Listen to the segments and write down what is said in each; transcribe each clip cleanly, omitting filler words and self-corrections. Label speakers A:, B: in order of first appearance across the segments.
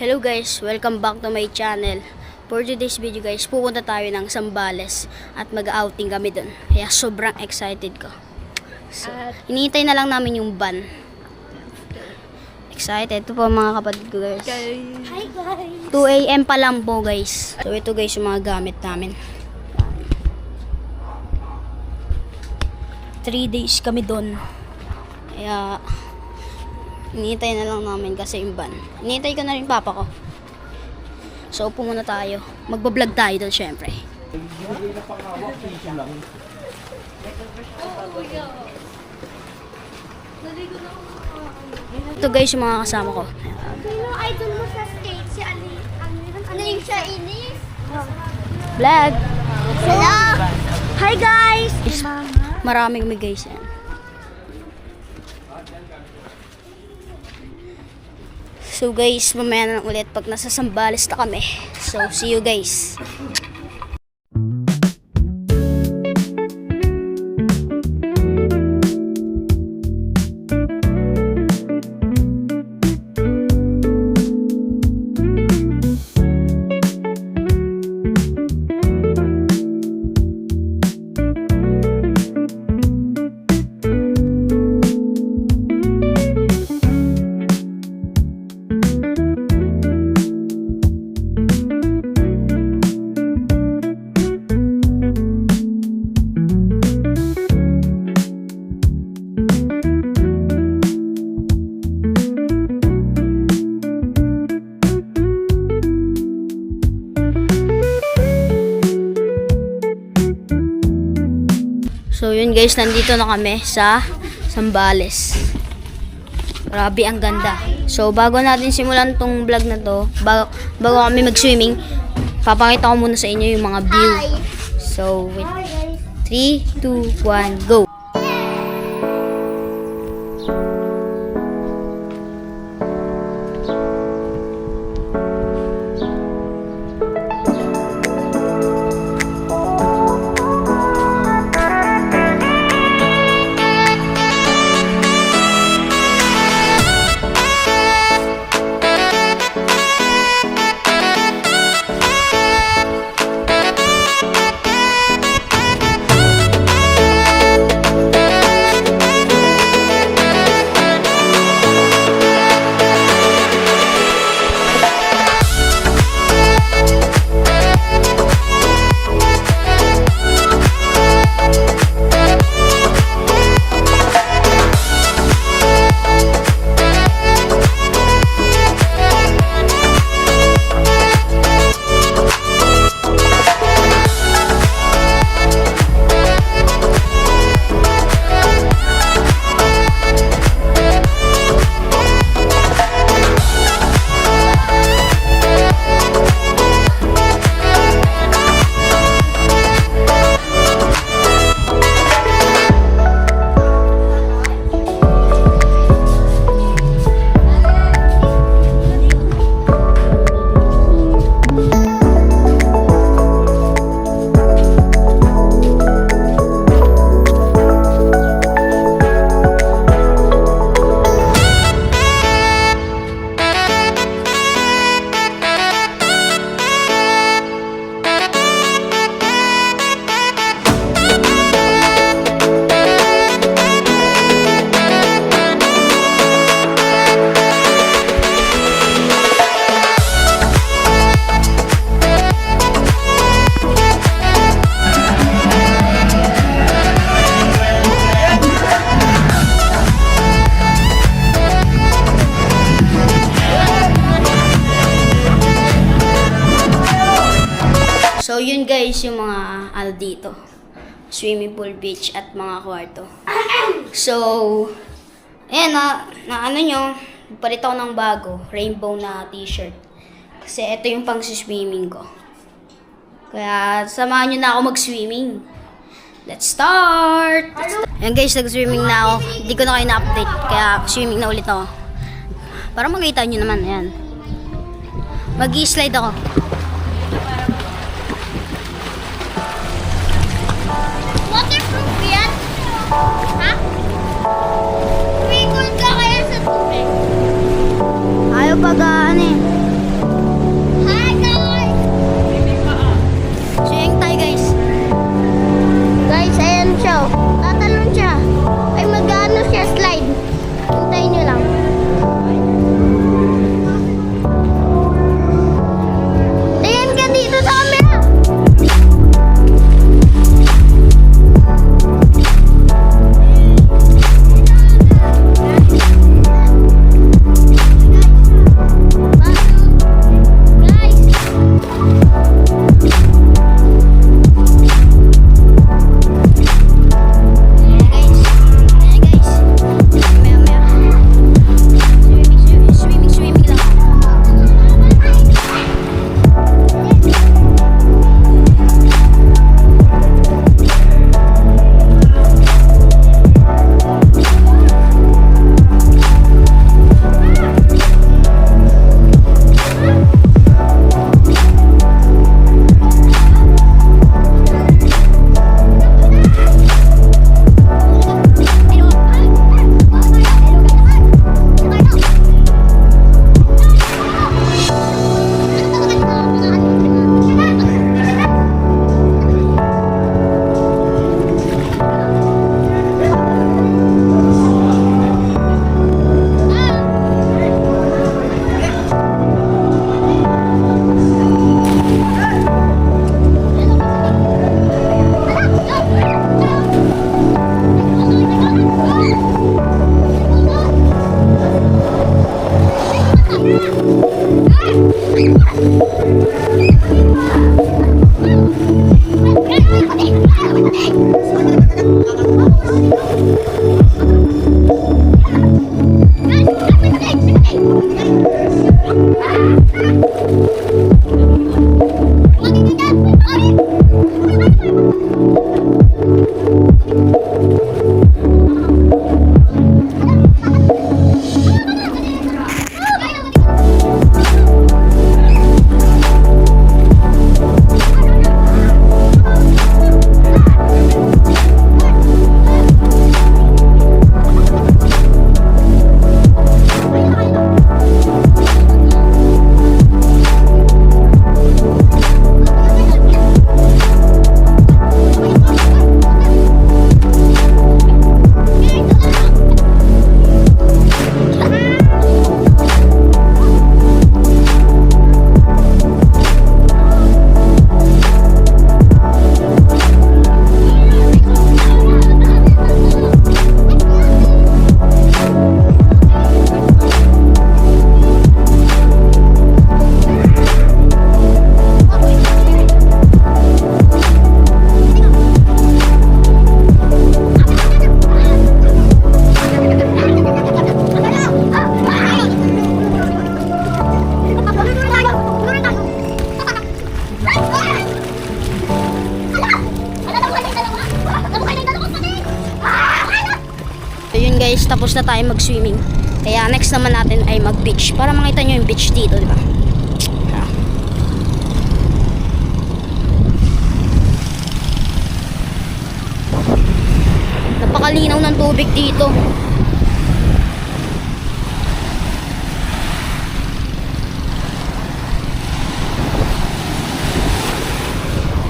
A: Hello guys, welcome back to my channel. For today's video guys, pupunta tayo ng Zambales at mag-outing kami dun. Kaya sobrang excited ko. So, hinihintay na lang namin yung van. Excited. Ito po mga kapatid ko guys.
B: Hi guys!
A: 2 AM pa lang po guys. So ito guys yung mga gamit namin. 3 days kami dun. Kaya hinihintay na lang namin kasi yung van. Hinihintay ko na rin papa ko. So upo muna tayo. Magbablog tayo doon syempre. Ito guys yung mga kasama ko.
B: Sino idol mo sa stage? Si Ali? Ano yung siya inis?
A: Vlog!
B: Hello! Hi guys!
A: Marami kami guys yan. So guys, mamaya na lang ulit pag nasa Zambales na kami. So see you guys. So yun guys, nandito na kami sa Zambales. Grabe ang ganda. So bago natin simulan tong vlog na to, bago kami mag-swimming, papakita ko muna sa inyo yung mga view. So wait. 3, 2, 1, go! So yun guys yung mga dito. Swimming pool, beach at mga kwarto. So ayan na ano nyo, palit ako ng bago, rainbow na t-shirt. Kasi ito yung pang swimming ko. Kaya samahan nyo na ako mag-swimming. Let's start! Ayan guys, nag-swimming na ako. Hindi ko na kayo na-update. Kaya swimming na ulit ako. Para makita nyo naman, ayan. Mag-i-slide ako.
B: Waterproof yan? Ha? Tumikol ka kaya sa tubig?
A: Ayaw pag ano eh. So yun guys, tapos na tayo mag-swimming. Kaya next naman natin ay mag-beach. Para makita nyo yung beach dito, di ba? Ayan. Napakalinaw ng tubig dito.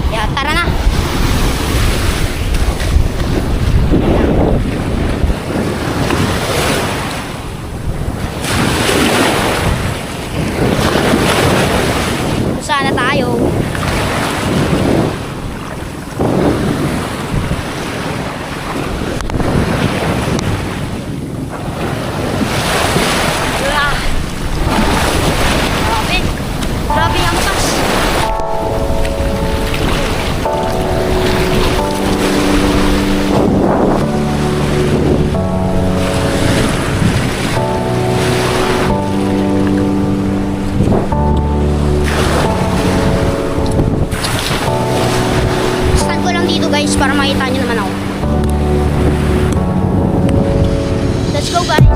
A: Kaya tara na! Sana tayo. Grabe. Grabe ang taas. Stand ko lang dito guys para makita nyo naman ako. Let's go guys.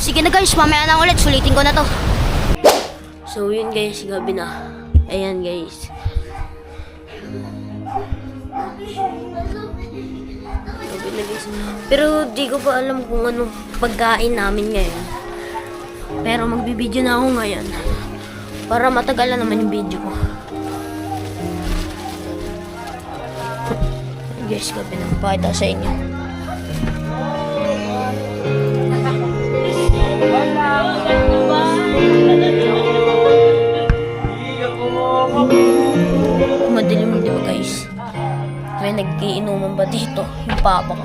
A: Sige na guys, mamaya na ulit. Sulitin ko na to.
C: So, yun guys, gabi na. Ayan guys. Gabi na guys. Pero di ko pa alam kung anong pagkain namin ngayon. Pero magbibideo na ako ngayon. Para matagalan naman yung video ko. Guys, gabi na. Pakita sa inyo. Madilim, di ba guys? May nag-iinuman ba dito? Yung papa ko.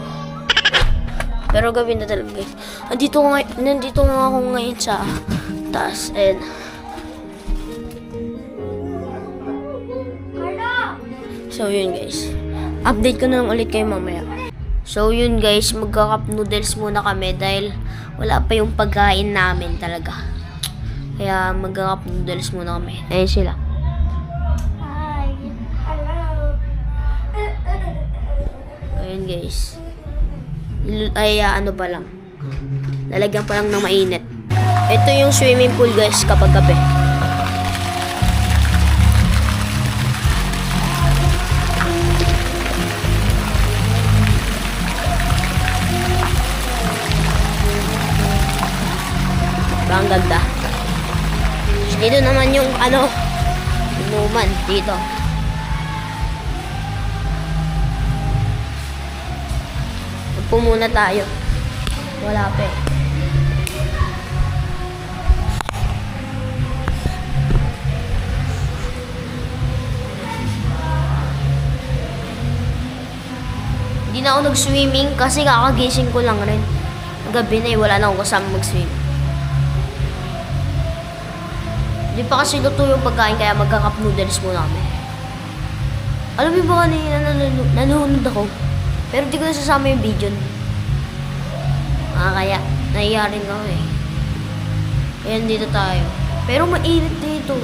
C: Pero gabi na talaga guys. Nandito nga ako ngayon sa taas. And so yun guys. Update ko na lang ulit kayo mamaya. So yun guys, magka-cup noodles muna kami dahil wala pa yung pagkain namin talaga. Kaya magka-cup noodles muna kami. Ayun sila.
B: Hi. Hello.
C: Ayun guys. Ay ano pa lang. Lalagyan pa lang ng mainit. Ito yung swimming pool guys kapag gabi. Ang ganda. Dito naman yung inuman dito. Upo muna tayo. Wala pa eh. Hindi na ako nag-swimming kasi kakagising ko lang rin. Gabi na eh, wala na akong kasama mag-swim. Hindi pa kasi luto yung pagkain kaya magka-cup noodles muna kami. Alam mo ba kanina nanonood ako? Pero di ko nasasama yung video. Kaya nahiya rin ako eh. Ayan dito tayo. Pero mainit dito.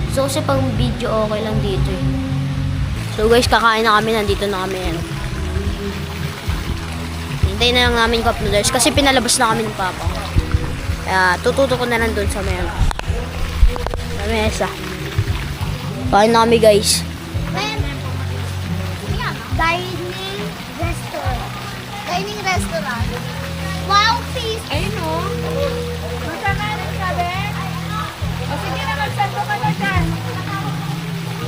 C: So kasi pang video okay lang dito eh. So guys, kakain na kami. Nandito na kami. Hintayin na lang namin cup noodles kasi pinalabas na kami ng papa ko. Kaya tututo ko na lang doon sa mesa. Kain na kami guys.
B: Dining restaurant. Wow, fish.
D: Ayun o. Magkakanin ka, Ben? O sige na, magsando ka na dyan.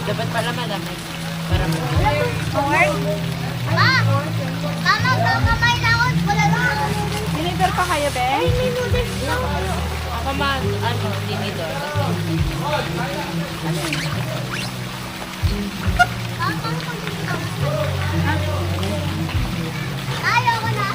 D: Dapat pala malamig. Para
B: Pork? Ma! Mama, kamay na ako. Wala na ako.
D: Deliver pa kayo, Ben?
B: Ay, may noodles na.
D: Ako man, dinidor.
B: Ayaw ko na.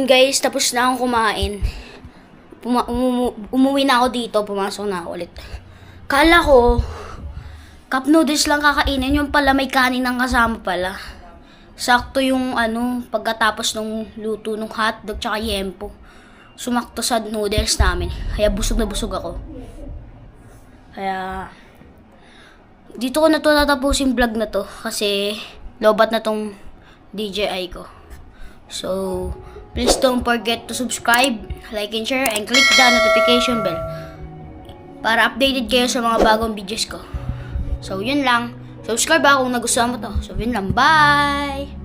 A: yun guys, tapos na akong kumain. Umuwi na ako dito, pumasok na ako ulit. Kala ko, cup noodles lang kakainin, yung pala may kanin ng kasama pala. Sakto yung pagkatapos ng luto ng hotdog tsaka yempo. Sumakto sa noodles namin. Kaya busog na busog ako. Kaya, dito ko na to tatapusin vlog na to. Kasi, lobat na tong DJI ko. So, please don't forget to subscribe, like and share, and click the notification bell. Para updated kayo sa mga bagong videos ko. So, yun lang. Subscribe kung nagustuhan mo to. So, yun lang. Bye!